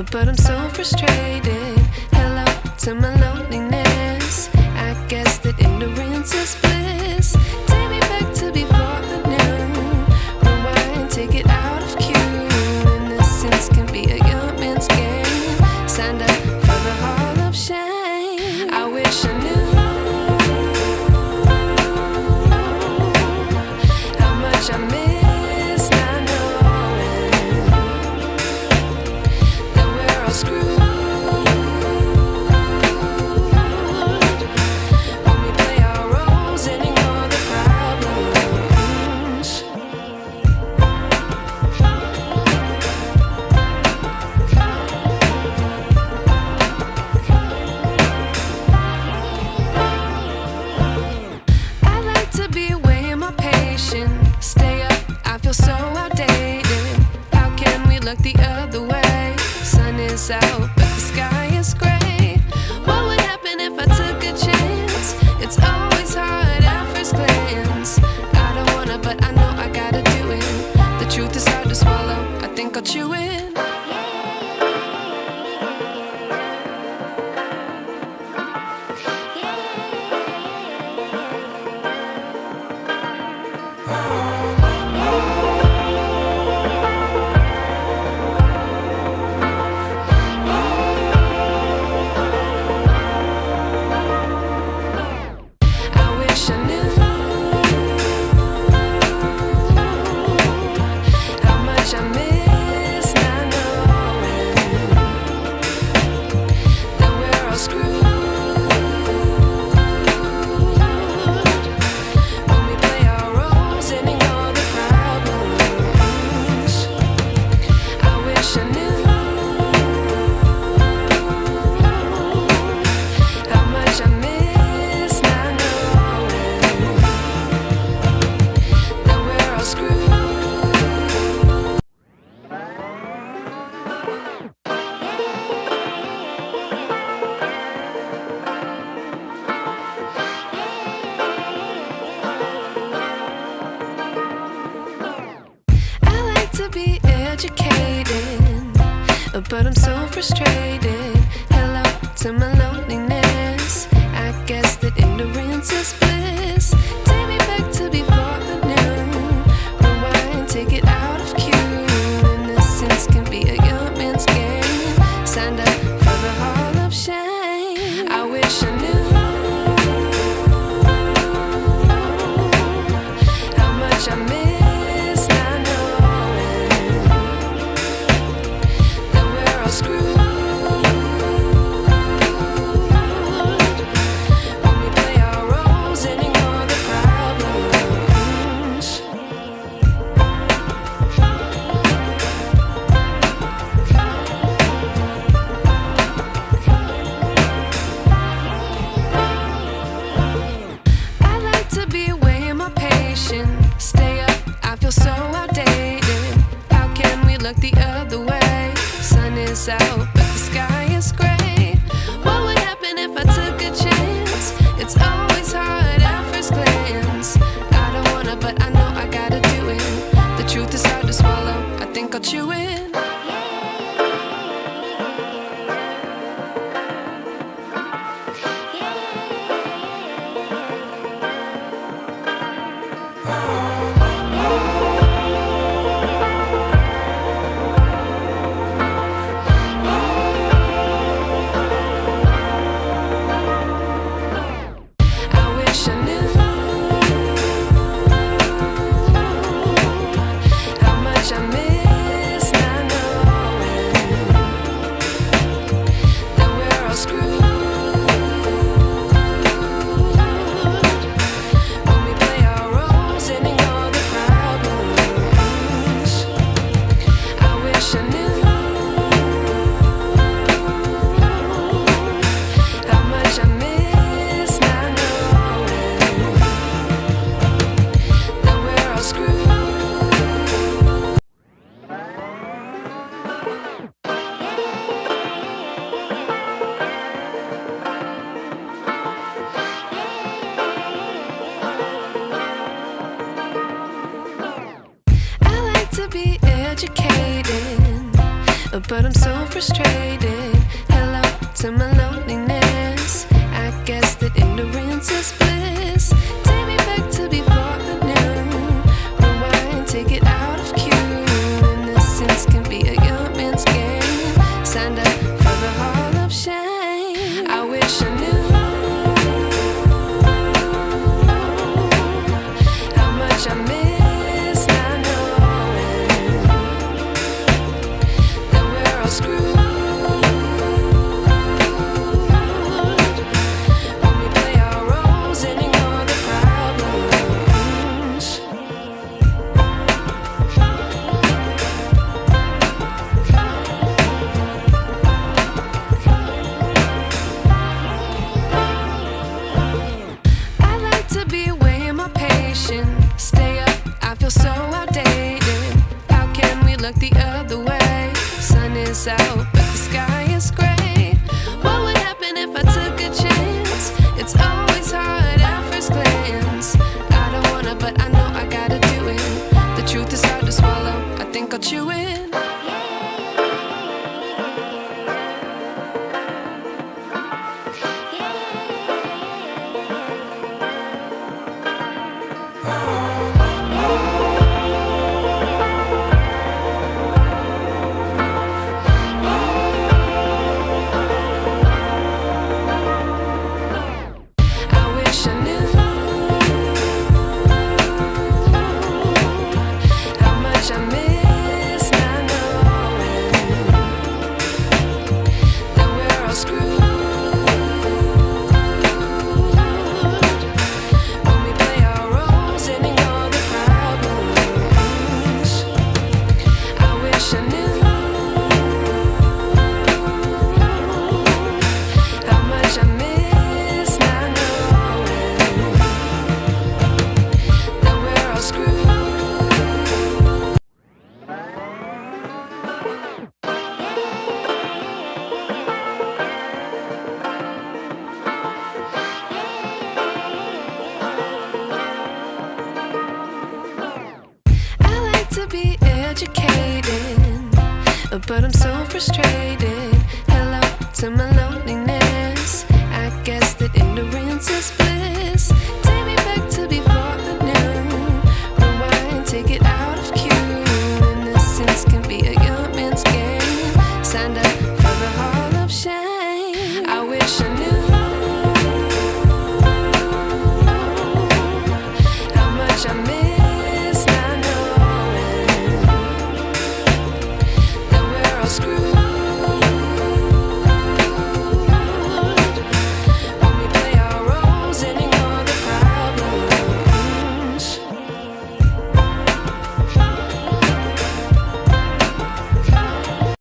but I'm so frustrated. Hello to my loneliness. I guess that ignorance is bliss. Take me back to before I knew. Rewind, take it out of cue. Innocence can be a young man's game. Signed up for the hall of shame. I wish I knew how much I miss not knowing that we're all screwed when we play our roles and ignore the problems. I like to be away in my patience. Stay up, I feel so outdated. How can we look the other way? Sun is out, but the sky is gray. What would happen if I took a chance? It's always hard at first glance. I don't wanna, but I know I gotta do it. The truth is hard to swallow, I think I'll chew it. I wish I knew how much I miss not knowing that we're all screwed when we play our roles and ignore the problems. I wish I knew how much I miss not knowing that we're all screwed. I like to be educated, but I'm so frustrated. Hello to my loneliness. I guess that ignorance is bliss. Take me back to before I knew. Rewind, take it out of cue. Innocence can be a young man's game. Signed up for the hall of shame. I wish I knew how much I miss not knowing that we're all screwed when we play our roles and ignore the problems. I like to be away in my patience. Stay up, I feel so outdated. How can we look the other way? Sun is out, but the sky is gray. What would happen if I took a chance? It's always hard at first glance. I don't wanna, but I know I gotta do it. The truth is hard to swallow, I think I'll chew it. I wish I knew how much I miss not knowing but I'm so frustrated. Hello to my loneliness. I guess that ignorance is bliss. Take me back to before I knew. Rewind, take it out of cue. Innocence can be a young man's game. Signed up for the hall of shame. I wish I knew how much I miss not knowing that we're all screwed when we play our roles and ignore the problems. I like to be away in my patience. Stay up, I feel so outdated. How can we look the other way? Sun is out, but the sky is gray. What would happen if I took a chance? It's always hard at first glance. I don't wanna, but I know I gotta do it. The truth is hard to swallow, I think I'll chew it. I wish I knew how much I miss not knowing that we're all screwed when we play our roles and ignore the problems. I wish I knew how much I miss not knowing that we're all screwed. I like to be educated, but I'm so frustrated. Hello to my loneliness. I guess that ignorance is bliss. Take me back to before I knew. Rewind, take it out of cue. Innocence can be a young man's game. Signed up for the hall of shame. I wish I knew how much I miss not knowing that we're all screwed